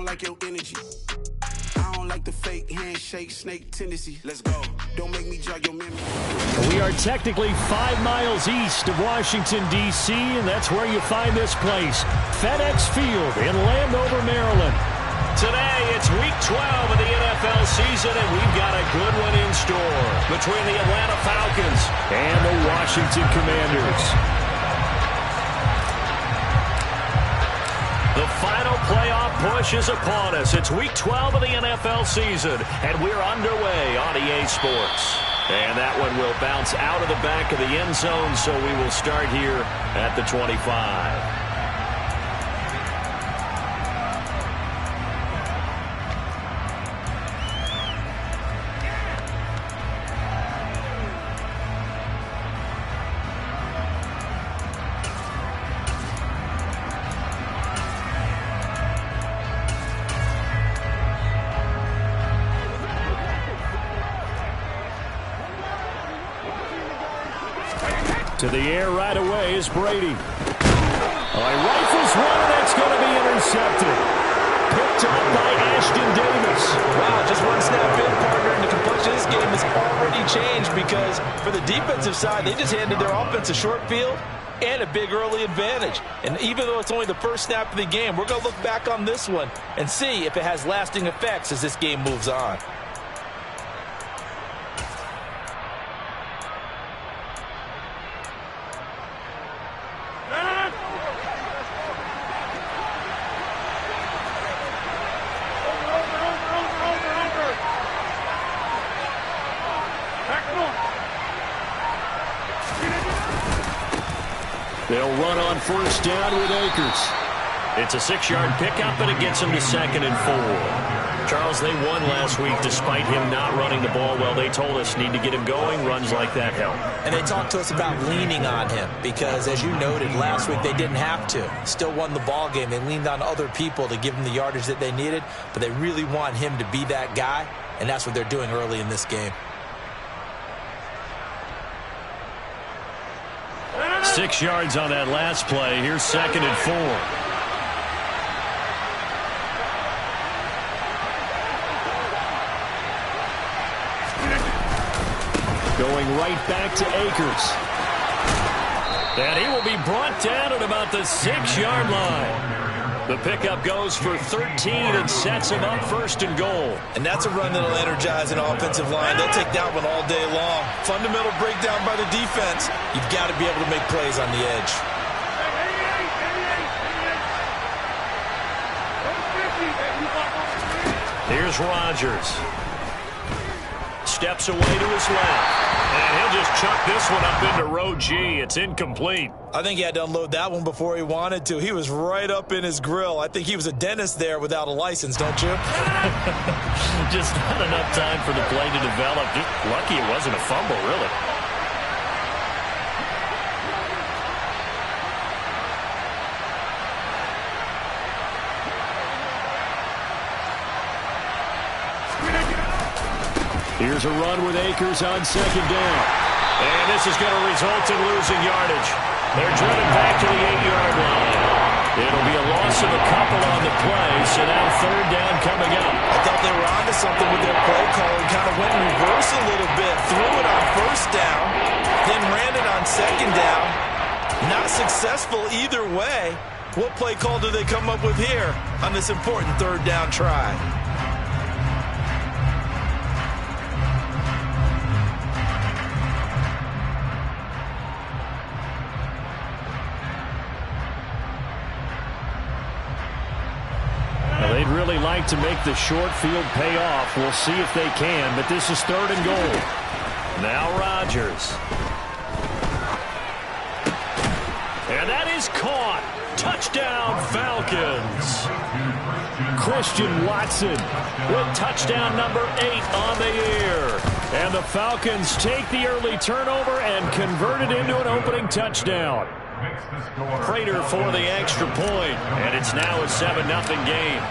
don't like your energy. I don't like the fake handshake snake tendency. Let's go. Don't make me jog your memory. We are technically 5 miles east of Washington, D.C., and that's where you find this place, FedEx Field in Landover, Maryland. Today, it's Week 12 of the NFL season, and we've got a good one in store between the Atlanta Falcons and the Washington Commanders. The final playoff push is upon us. It's Week 12 of the NFL season, and we're underway on EA Sports. And that one will bounce out of the back of the end zone, so we will start here at the 25. To the air right away is Brady. Rifles one, and that's going to be intercepted. Picked up by Ashton Davis. Wow, just one snap in, partner, and the complexion of this game has already changed because for the defensive side, they just handed their offense a short field and a big early advantage. And even though it's only the first snap of the game, we're going to look back on this one and see if it has lasting effects as this game moves on. They'll run on first down with Akers. It's a 6-yard pickup, and it gets them to 2nd and 4. Charles, they won last week despite him not running the ball well. They told us need to get him going. Runs like that help. And they talked to us about leaning on him because, as you noted, last week they didn't have to. Still won the ball game. They leaned on other people to give them the yardage that they needed, but they really want him to be that guy, and that's what they're doing early in this game. 6 yards on that last play. Here's 2nd and 4. Going right back to Akers. And he will be brought down at about the 6-yard line. The pickup goes for 13 and sets him up 1st and goal. And that's a run that'll energize an offensive line. They'll take that one all day long. Fundamental breakdown by the defense. You've got to be able to make plays on the edge. Here's Rodgers. Steps away to his left. And he'll just chuck this one up into row G. It's incomplete. I think he had to unload that one before he wanted to. He was right up in his grill. I think he was a dentist there without a license, don't you? Just not enough time for the play to develop. Just lucky it wasn't a fumble, really. Here's a run with Akers on 2nd down. And this is going to result in losing yardage. They're driven back to the 8-yard line. It'll be a loss of a couple on the play, so now 3rd down coming up. I thought they were onto something with their play call and kind of went in reverse a little bit. Threw it on 1st down, then ran it on 2nd down. Not successful either way. What play call do they come up with here on this important 3rd down try? They'd really like to make the short field pay off. We'll see if they can, but this is 3rd and goal. Now Rodgers. And that is caught. Touchdown, Falcons. Christian Watson with touchdown number 8 on the year. And the Falcons take the early turnover and convert it into an opening touchdown. Prater for the extra point, and it's now a 7-0 game.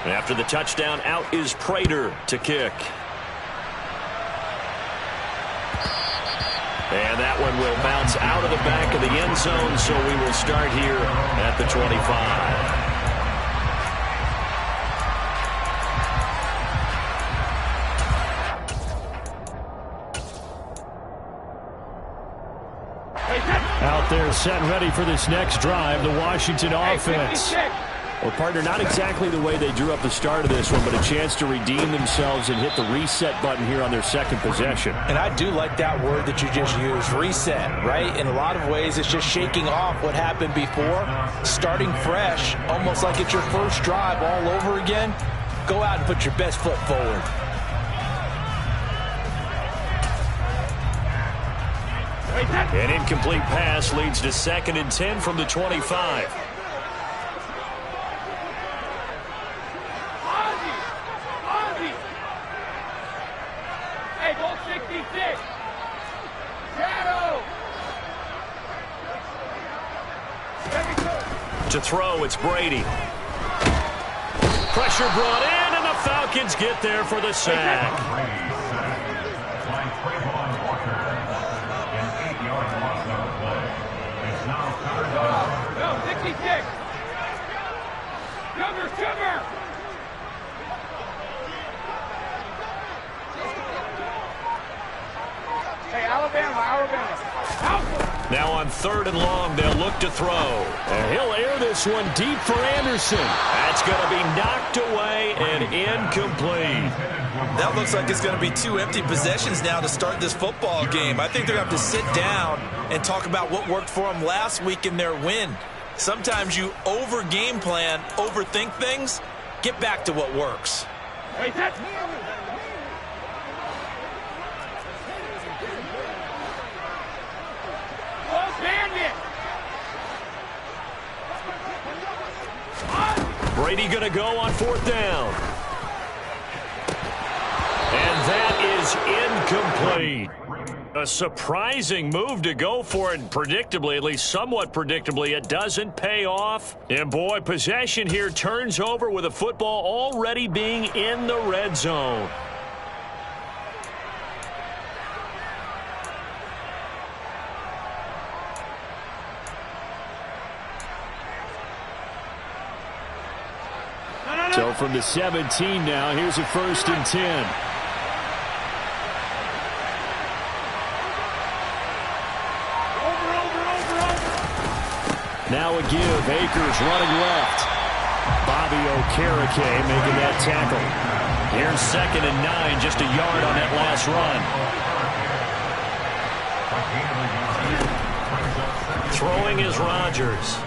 After the touchdown, out is Prater to kick. And that one will bounce out of the back of the end zone, so we will start here at the 25. out there set and ready for this next drive, the Washington offense. Well, partner, not exactly the way they drew up the start of this one, but a chance to redeem themselves and hit the reset button here on their second possession. And I do like that word that you just used, reset, right? In a lot of ways, it's just shaking off what happened before, starting fresh, almost like it's your first drive all over again. Go out and put your best foot forward. An incomplete pass leads to 2nd and 10 from the 25. To throw, it's Brady. Pressure brought in, and the Falcons get there for the sack. No, 66. Cover. Hey, Alabama. Now on 3rd and long, they'll look to throw. And he'll air this one deep for Anderson. That's going to be knocked away and incomplete. That looks like it's going to be 2 empty possessions now to start this football game. I think they're going to have to sit down and talk about what worked for them last week in their win. Sometimes you over-game plan, overthink things. Get back to what works. Wait, that's... Brady going to go on 4th down. And that is incomplete. A surprising move to go for it, and predictably, at least somewhat predictably, it doesn't pay off. And boy, possession here turns over with a football already being in the red zone. So from the 17 now, here's a 1st and 10. Now a give. Akers running left. Bobby Okereke making that tackle. Here's 2nd and 9, just a yard on that last run. Throwing is Rodgers.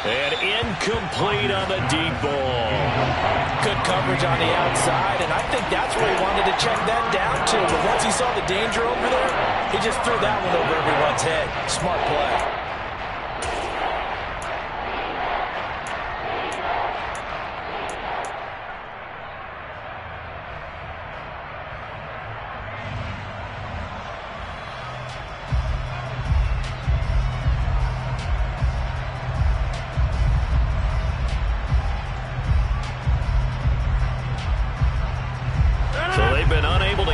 And incomplete on the deep ball. Good coverage on the outside, and I think that's where he wanted to check that down to. But once he saw the danger over there, he just threw that one over everyone's head. Smart play.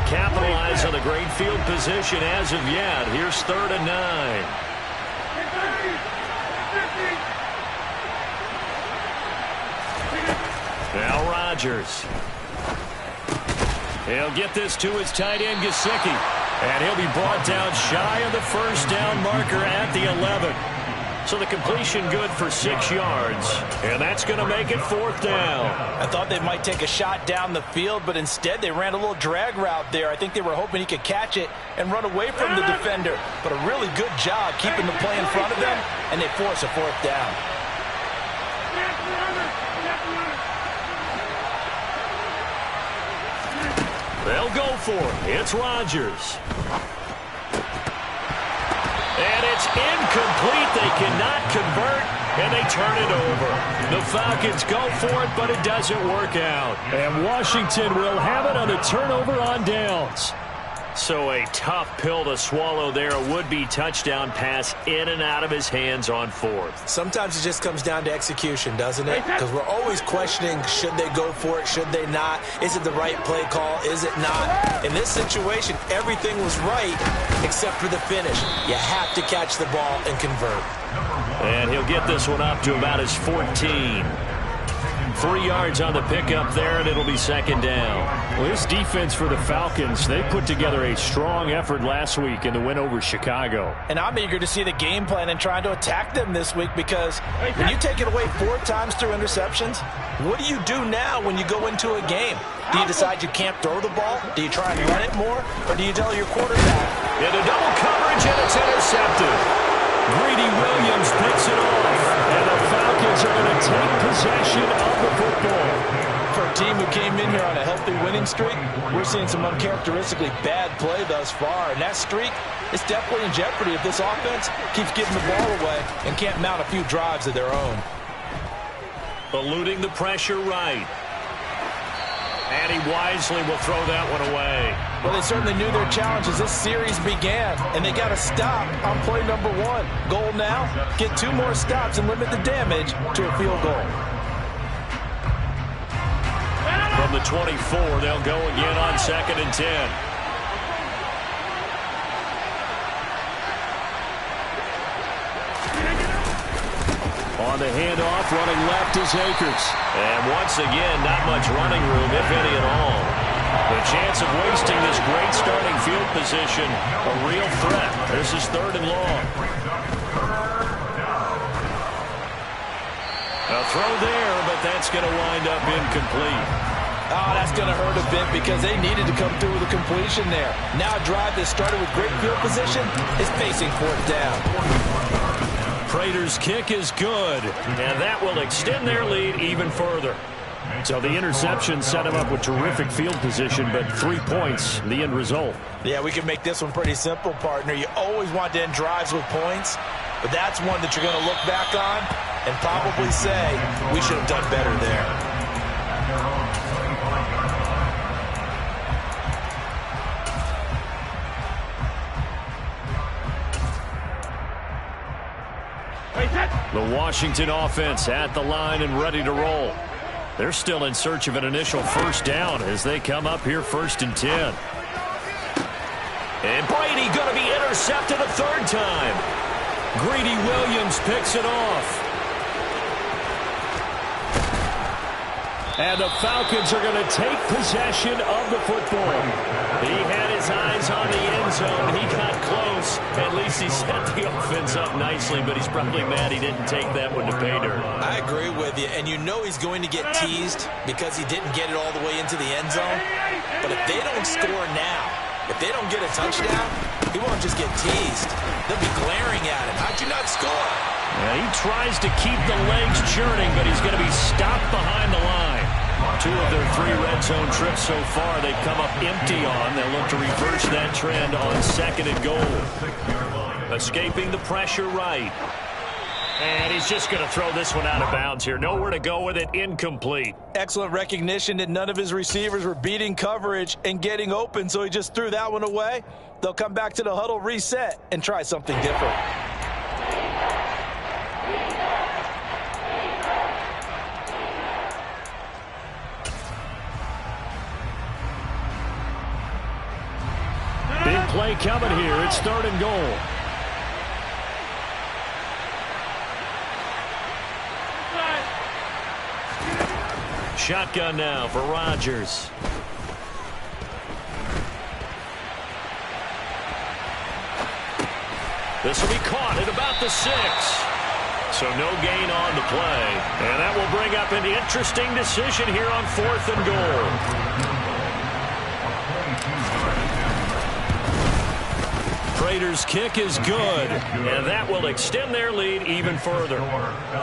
Capitalize on the great field position as of yet. Here's 3rd and 9. Now Rodgers. He'll get this to his tight end, Gesicki. And he'll be brought down shy of the 1st down marker at the 11. So the completion good for 6 yards. And that's going to make it 4th down. I thought they might take a shot down the field, but instead they ran a little drag route there. I think they were hoping he could catch it and run away from the defender. But a really good job keeping the play in front of them, and they force a 4th down. They'll go for it. It's Rodgers. And it's incomplete. They cannot convert, and they turn it over. The Falcons go for it, but it doesn't work out. And Washington will have it on the turnover on downs. So a tough pill to swallow there. A would-be touchdown pass in and out of his hands on 4th. Sometimes it just comes down to execution, doesn't it? Because we're always questioning, should they go for it, should they not? Is it the right play call, is it not? In this situation, everything was right except for the finish. You have to catch the ball and convert. And he'll get this one up to about his 14. 3 yards on the pickup there, and it'll be second down. Well, this defense for the Falcons, they put together a strong effort last week in the win over Chicago. And I'm eager to see the game plan and trying to attack them this week, because when you take it away 4 times through interceptions, what do you do now when you go into a game? Do you decide you can't throw the ball? Do you try and run it more? Or do you tell your quarterback? Into double coverage, and it's intercepted. Greedy Williams picks it off, and the Falcons are going to take possession of the football. For a team who came in here on a healthy winning streak, we're seeing some uncharacteristically bad play thus far, and that streak is definitely in jeopardy if this offense keeps giving the ball away and can't mount a few drives of their own. Eluding the pressure right. And he wisely will throw that one away. Well, they certainly knew their challenge as this series began, and they got to stop on play number 1. Goal now, get 2 more stops and limit the damage to a field goal. From the 24, they'll go again on 2nd and 10. On the handoff, running left is Akers. And once again, not much running room, if any at all. The chance of wasting this great starting field position, a real threat. This is 3rd and long. A throw there, but that's going to wind up incomplete. Oh, that's going to hurt a bit because they needed to come through with a completion there. Now a drive that started with great field position is facing 4th down. Prater's kick is good, and that will extend their lead even further. So the interception set him up with terrific field position, but 3 points, the end result. Yeah, we can make this one pretty simple, partner. You always want to end drives with points, but that's one that you're going to look back on and probably say, we should have done better there. The Washington offense at the line and ready to roll. They're still in search of an initial 1st down as they come up here 1st and 10. And Brady going to be intercepted a 3rd time. Greedy Williams picks it off. And the Falcons are going to take possession of the football. He had his eyes on the end zone. He got close. At least he set the offense up nicely, but he's probably mad he didn't take that one to pay dirt. I agree with you, and you know he's going to get teased because he didn't get it all the way into the end zone. But if they don't score now, if they don't get a touchdown, he won't just get teased. They'll be glaring at him. How'd you not score? Yeah, he tries to keep the legs churning, but he's going to be stopped behind the line. 2 of their 3 red zone trips so far, they've come up empty on. They'll look to reverse that trend on 2nd and goal. Escaping the pressure right. And he's just going to throw this one out of bounds here. Nowhere to go with it. Incomplete. Excellent recognition that none of his receivers were beating coverage and getting open, so he just threw that one away. They'll come back to the huddle, reset, and try something different. Big play coming here. It's 3rd and goal. Shotgun now for Rodgers. This will be caught at about the 6. So no gain on the play. And that will bring up an interesting decision here on 4th and goal. Prater's kick is good, and that will extend their lead even further.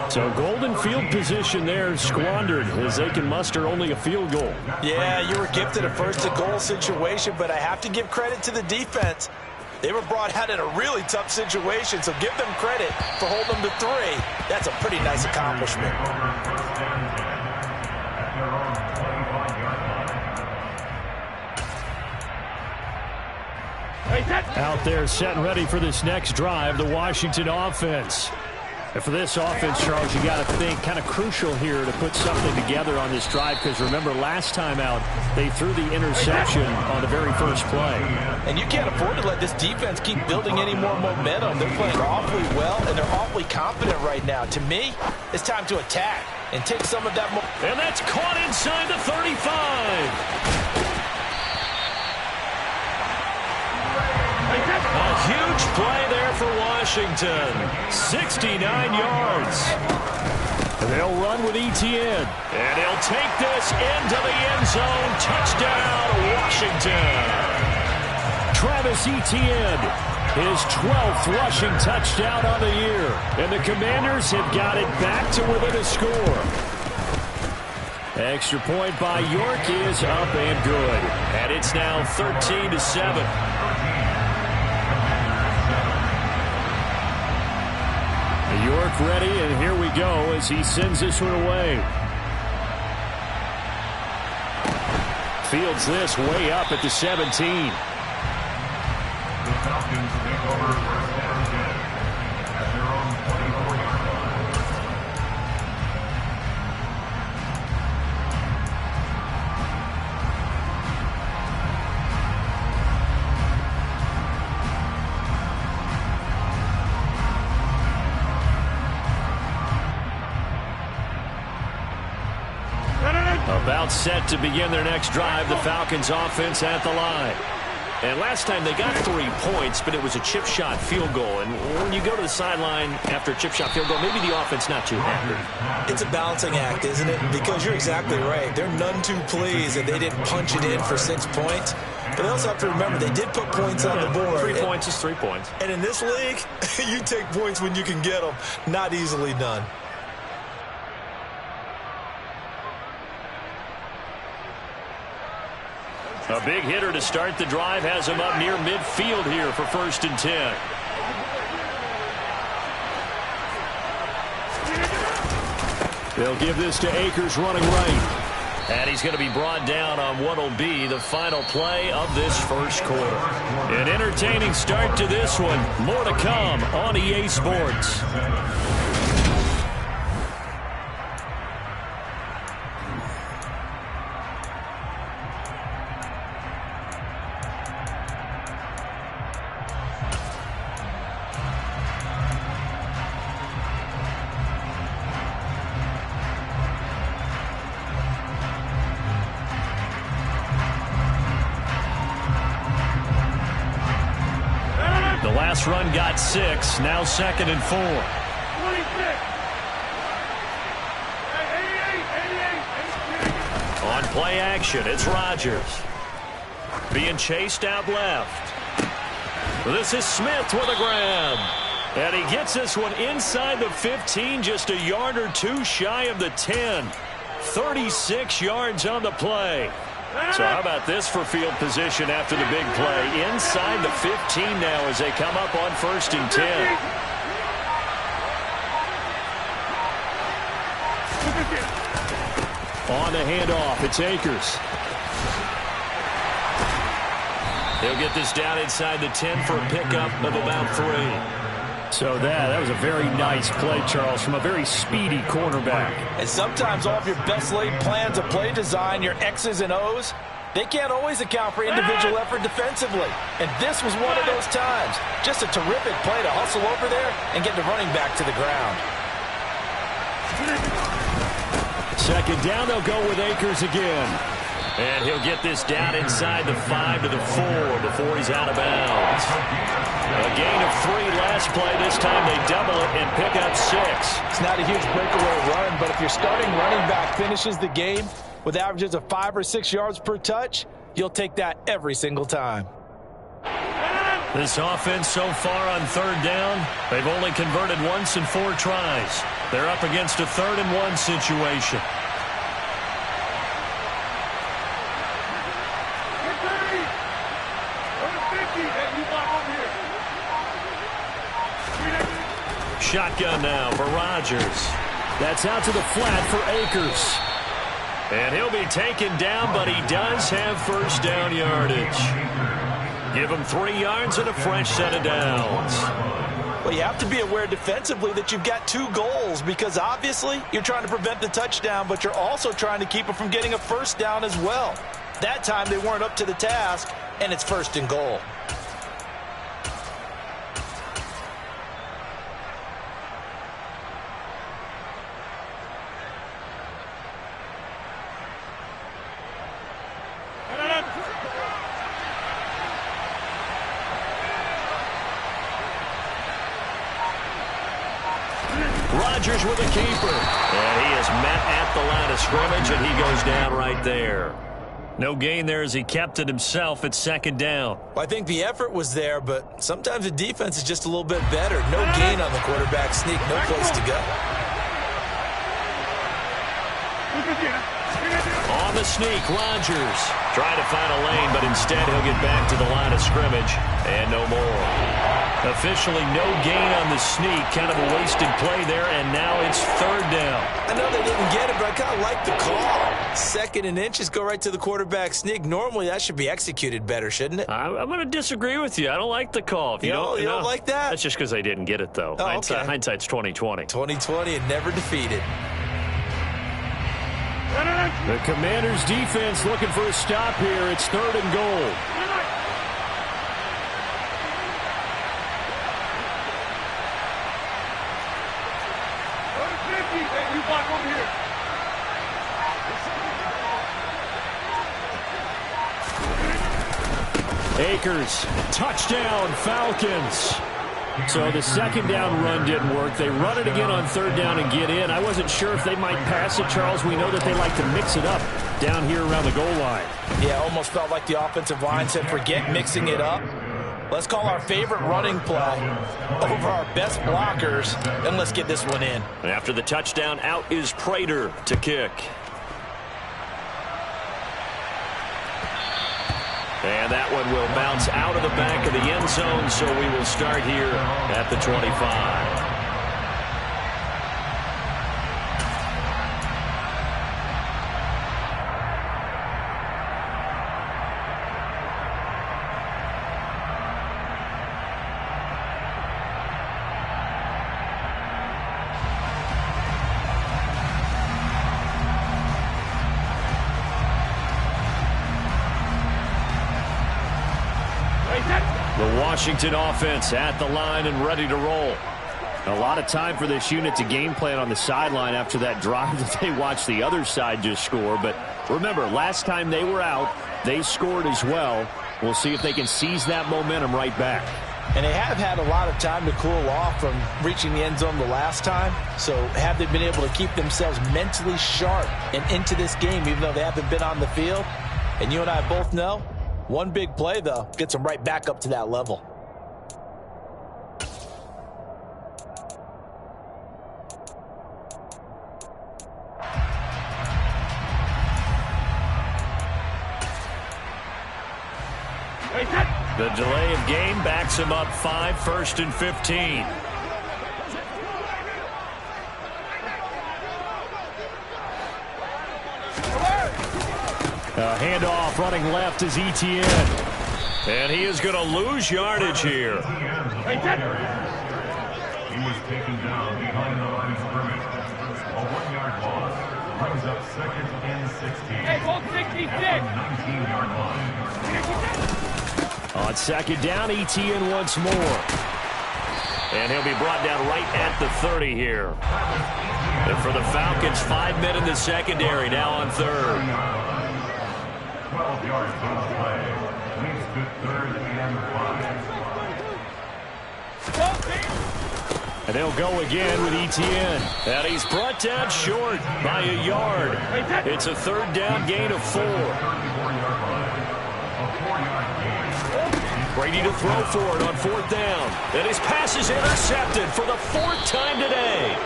So golden field position there squandered as they can muster only a field goal. Yeah, you were gifted a 1st and goal situation, but I have to give credit to the defense. They were brought out in a really tough situation, so give them credit for holding them to 3. That's a pretty nice accomplishment. Out there set and ready for this next drive, the Washington offense. And for this offense, Charles, you got to think kind of crucial here to put something together on this drive, because remember last time out they threw the interception on the very first play. And you can't afford to let this defense keep building any more momentum. They're playing awfully well, and they're awfully confident right now. To me, it's time to attack. and take some of that. And that's caught inside the 35. A huge play there for Washington. 69 yards. They'll run with Etienne. And he'll take this into the end zone. Touchdown, Washington. Travis Etienne, his 12th rushing touchdown on the year. And the Commanders have got it back to within a score. Extra point by York is up and good. And it's now 13-7. York ready, and here we go as he sends this one away. Fields this way up at the 17. The Falcons take over first down again at their own 24-yard line. About set to begin their next drive, the Falcons offense at the line. And last time they got 3 points, but it was a chip shot field goal. And when you go to the sideline after a chip shot field goal, maybe the offense not too happy. It's a balancing act, isn't it? Because you're exactly right. They're none too pleased that they didn't punch it in for 6 points. But they also have to remember they did put points on the board. 3 points is 3 points. And in this league, you take points when you can get them. Not easily done. A big hitter to start the drive has him up near midfield here for 1st and 10. They'll give this to Akers running right. And he's going to be brought down on what will be the final play of this first quarter. An entertaining start to this one. More to come on EA Sports. Run got 6, now 2nd and 4. 26. On play action, it's Rodgers. Being chased out left. This is Smith with a grab. And he gets this one inside the 15, just a yard or 2 shy of the 10. 36 yards on the play. So how about this for field position after the big play? Inside the 15 now as they come up on 1st and 10. On the handoff, it's Akers. He'll get this down inside the 10 for a pickup of about 3. So that was a very nice play, Charles, from a very speedy cornerback. And sometimes all of your best laid plans of play design, your X's and O's, they can't always account for individual effort defensively. And this was one of those times. Just a terrific play to hustle over there and get the running back to the ground. 2nd down, they'll go with Akers again. And he'll get this down inside the 5 to the 4 before he's out of bounds. A gain of 3 last play. This time they double it and pick up 6. It's not a huge breakaway run, but if your starting running back finishes the game with averages of 5 or 6 yards per touch, you'll take that every single time. This offense so far on 3rd down, they've only converted once in 4 tries. They're up against a 3rd and 1 situation. Shotgun now for Rodgers. That's out to the flat for Akers. And he'll be taken down, but he does have 1st down yardage. Give him 3 yards and a fresh set of downs. Well, you have to be aware defensively that you've got 2 goals because obviously you're trying to prevent the touchdown, but you're also trying to keep it from getting a 1st down as well. That time they weren't up to the task, and it's 1st and goal. Rodgers with a keeper. And he is met at the line of scrimmage, and he goes down right there. No gain there as he kept it himself at second down. Well, I think the effort was there, but sometimes the defense is just a little bit better. No gain on the quarterback sneak, no place to go. On the sneak, Rodgers trying to find a lane, but instead he'll get back to the line of scrimmage and no more. Officially no gain on the sneak, kind of a wasted play there, and now it's third down. I know they didn't get it, but I kind of like the call. Second and inches, go right to the quarterback sneak. Normally that should be executed better, shouldn't it? I'm going to disagree with you. I don't like the call. If you don't like that? That's just because they didn't get it, though. Oh, okay. Hindsight's 20/20. 20/20 and never defeated. The Commanders' defense looking for a stop here. It's third and goal. Akers, touchdown, Falcons. So the second down run didn't work. They run it again on third down and get in. I wasn't sure if they might pass it, Charles. We know that they like to mix it up down here around the goal line. Yeah, almost felt like the offensive line said, forget mixing it up. Let's call our favorite running play over our best blockers, and let's get this one in. And after the touchdown, out is Prater to kick. And that one will bounce out of the back of the end zone, so we will start here at the 25. Washington offense at the line and ready to roll. A lot of time for this unit to game plan on the sideline after that drive that they watched the other side just score. But remember, last time they were out, they scored as well. We'll see if they can seize that momentum right back. And they have had a lot of time to cool off from reaching the end zone the last time. So have they been able to keep themselves mentally sharp and into this game, even though they haven't been on the field? And you and I both know, one big play, though, gets them right back up to that level. The delay of game backs him up 5, 1st and 15. A handoff running left is Etienne. And he is going to lose yardage here. He was taken down behind the line of scrimmage. A 1-yard loss brings up 2nd and 16. Hey, hold 66. 19-yard line. On second down, Etienne once more. And he'll be brought down right at the 30 here. And for the Falcons, 5 men in the secondary now on third. 12 yards on the play. Leads to 3rd and 5. And they'll go again with Etienne. And he's brought down short by a yard. It's a 3rd down gain of 4. Brady to throw for it on 4th down. And his pass is intercepted for the 4th time today.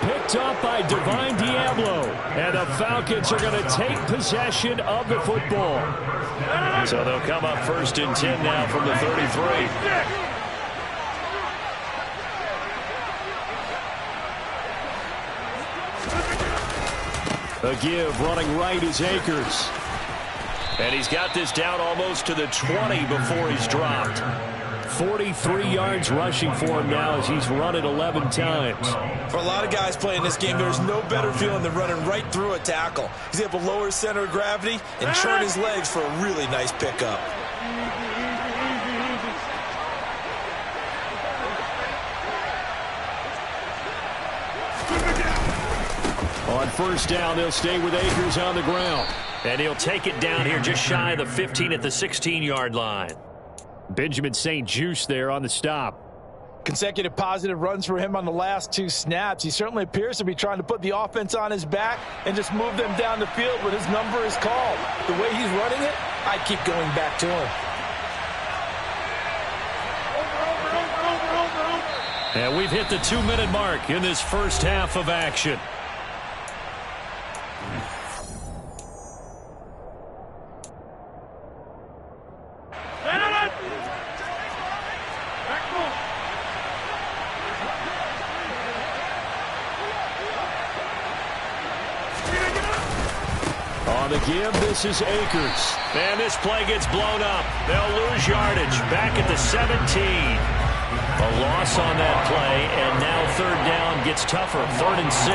Picked up by Divine Diablo. And the Falcons are going to take possession of the football. So they'll come up 1st and 10 now from the 33. A give running right is Akers. And he's got this down almost to the 20 before he's dropped. 43 yards rushing for him now as he's run it 11 times. For a lot of guys playing this game, there's no better feeling than running right through a tackle. He's able to lower his center of gravity and turn his legs for a really nice pickup. On 1st down, they'll stay with Akers on the ground. And he'll take it down here just shy of the 15 at the 16-yard line. Benjamin St. Juste there on the stop. Consecutive positive runs for him on the last 2 snaps. He certainly appears to be trying to put the offense on his back and just move them down the field when his number is called. The way he's running it, I keep going back to him. And we've hit the 2-minute mark in this first half of action. On the give, this is Akers. And this play gets blown up. They'll lose yardage back at the 17. A loss on that play, and now 3rd down gets tougher. 3rd and 6.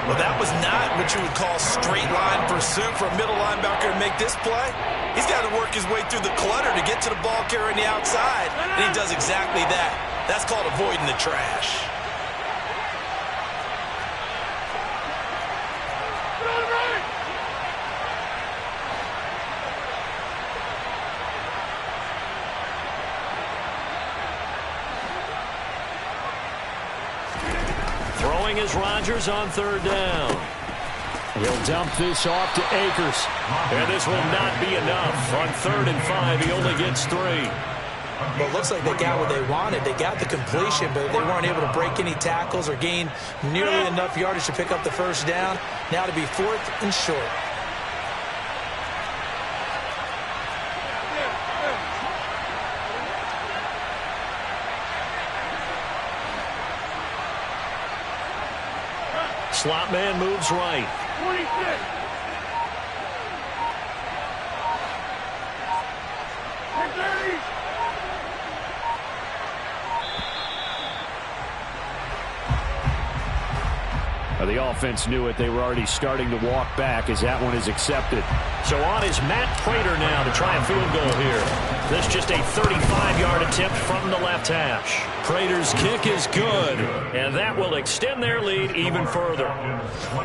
Well, that was not what you would call straight line pursuit for a middle linebacker to make this play. He's got to work his way through the clutter to get to the ball carrier on the outside, and he does exactly that. That's called avoiding the trash. Throwing is Rodgers on 3rd down. He'll dump this off to Akers. And this will not be enough. On 3rd and 5, he only gets 3. Well, it looks like they got what they wanted. They got the completion, but they weren't able to break any tackles or gain nearly enough yardage to pick up the 1st down. Now to be 4th and short. Slot man moves right. 26. The offense knew it. They were already starting to walk back as that one is accepted. So on is Matt Prater now to try a field goal here. This just a 35-yard attempt from the left hash. Prater's kick is good, and that will extend their lead even further.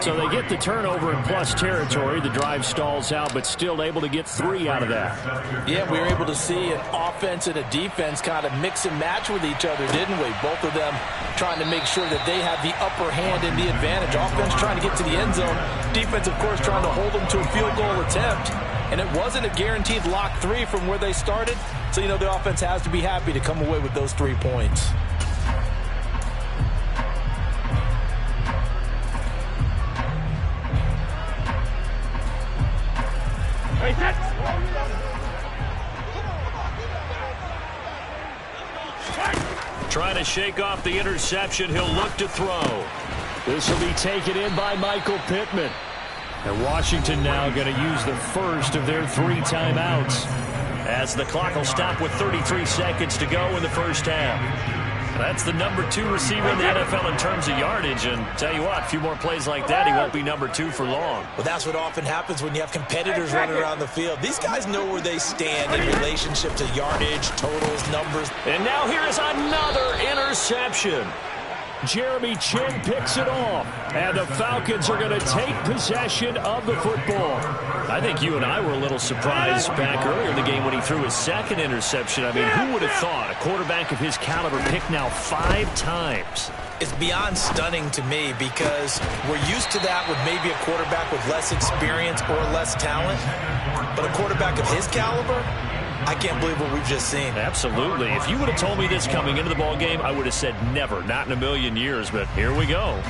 So they get the turnover in plus territory. The drive stalls out, but still able to get 3 out of that. Yeah, we were able to see an offense and a defense kind of mix and match with each other, didn't we? Both of them trying to make sure that they have the upper hand and the advantage. Offense trying to get to the end zone. Defense, of course, trying to hold them to a field goal attempt. And it wasn't a guaranteed lock 3 from where they started. So, you know, the offense has to be happy to come away with those 3 points. Trying to shake off the interception. He'll look to throw. This will be taken in by Michael Pittman. And Washington now going to use the first of their 3 timeouts. As the clock will stop with 33 seconds to go in the first half. That's the number 2 receiver in the NFL in terms of yardage. And tell you what, a few more plays like that, he won't be number 2 for long. Well, that's what often happens when you have competitors running around the field. These guys know where they stand in relationship to yardage, totals, numbers. And now here is another interception. Jeremy Chinn picks it off, and the Falcons are going to take possession of the football. I think you and I were a little surprised back earlier in the game when he threw his 2nd interception. I mean, who would have thought a quarterback of his caliber picked now 5 times? It's beyond stunning to me because we're used to that with maybe a quarterback with less experience or less talent. But a quarterback of his caliber, I can't believe what we've just seen. Absolutely. If you would have told me this coming into the ball game, I would have said never, not in a million years. But here we go.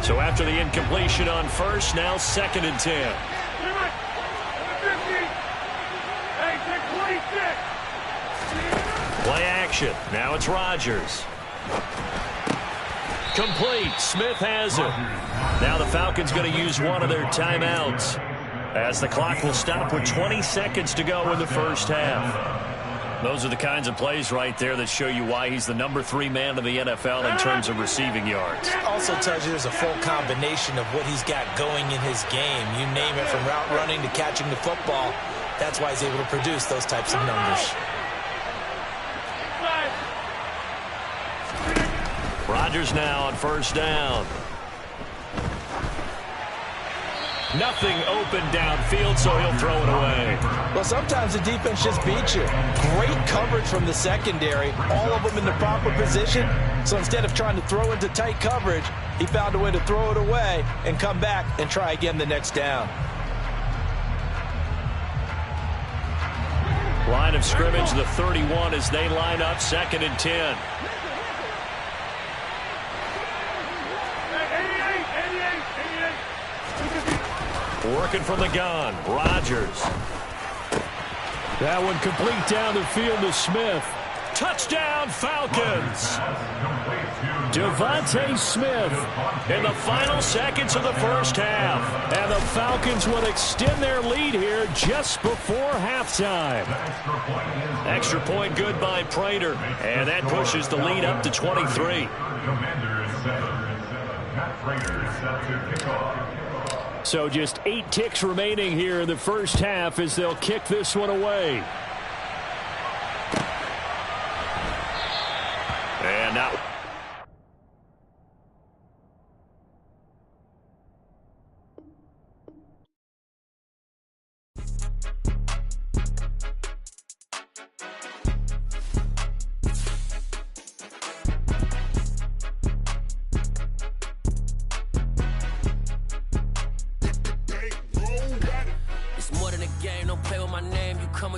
So after the incompletion on first, now 2nd and 10. Play action. Now it's Rodgers. Complete. Smith has it. Now the Falcons going to use one of their timeouts as the clock will stop with 20 seconds to go in the first half. Those are the kinds of plays right there that show you why he's the number 3 man in the NFL in terms of receiving yards. Also tells you there's a full combination of what he's got going in his game. You name it, from route running to catching the football. That's why he's able to produce those types of numbers. Rodgers now on 1st down. Nothing open downfield, so he'll throw it away. Well, sometimes the defense just beats you. Great coverage from the secondary, all of them in the proper position. So instead of trying to throw into tight coverage, he found a way to throw it away and come back and try again the next down. Line of scrimmage, the 31 as they line up 2nd and 10. Working from the gun, Rodgers. That one complete down the field to Smith. Touchdown, Falcons! DeVonta Smith in the final seconds of the first half. And the Falcons will extend their lead here just before halftime. Extra point good by Prater. And that pushes the lead up to 23. So just 8 ticks remaining here in the first half as they'll kick this one away. And now...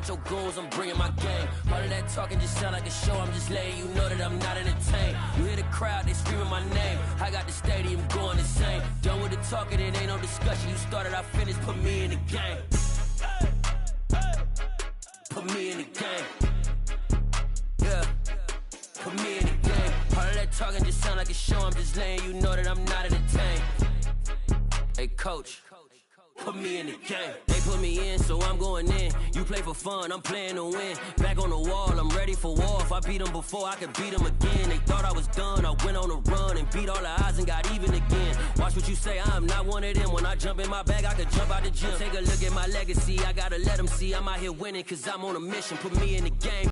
Your goals, I'm bringing my game. All of that talking just sound like a show. I'm just letting you know that I'm not entertained. You hear the crowd, they screaming my name. I got the stadium going insane. Done with the talking, it ain't no discussion. You started, I finished, put me in the game. Put me in the game. Yeah, put me in the game. All of that talking just sound like a show. I'm just letting you know that I'm not entertained. Hey, coach. Put me in the game. They put me in, so I'm going in. You play for fun, I'm playing to win. Back on the wall, I'm ready for war. If I beat them before, I could beat them again. They thought I was done, I went on a run and beat all the odds and got even again. Watch what you say, I'm not one of them. When I jump in my bag, I could jump out the gym. Take a look at my legacy, I gotta let them see I'm out here winning, cause I'm on a mission. Put me in the game.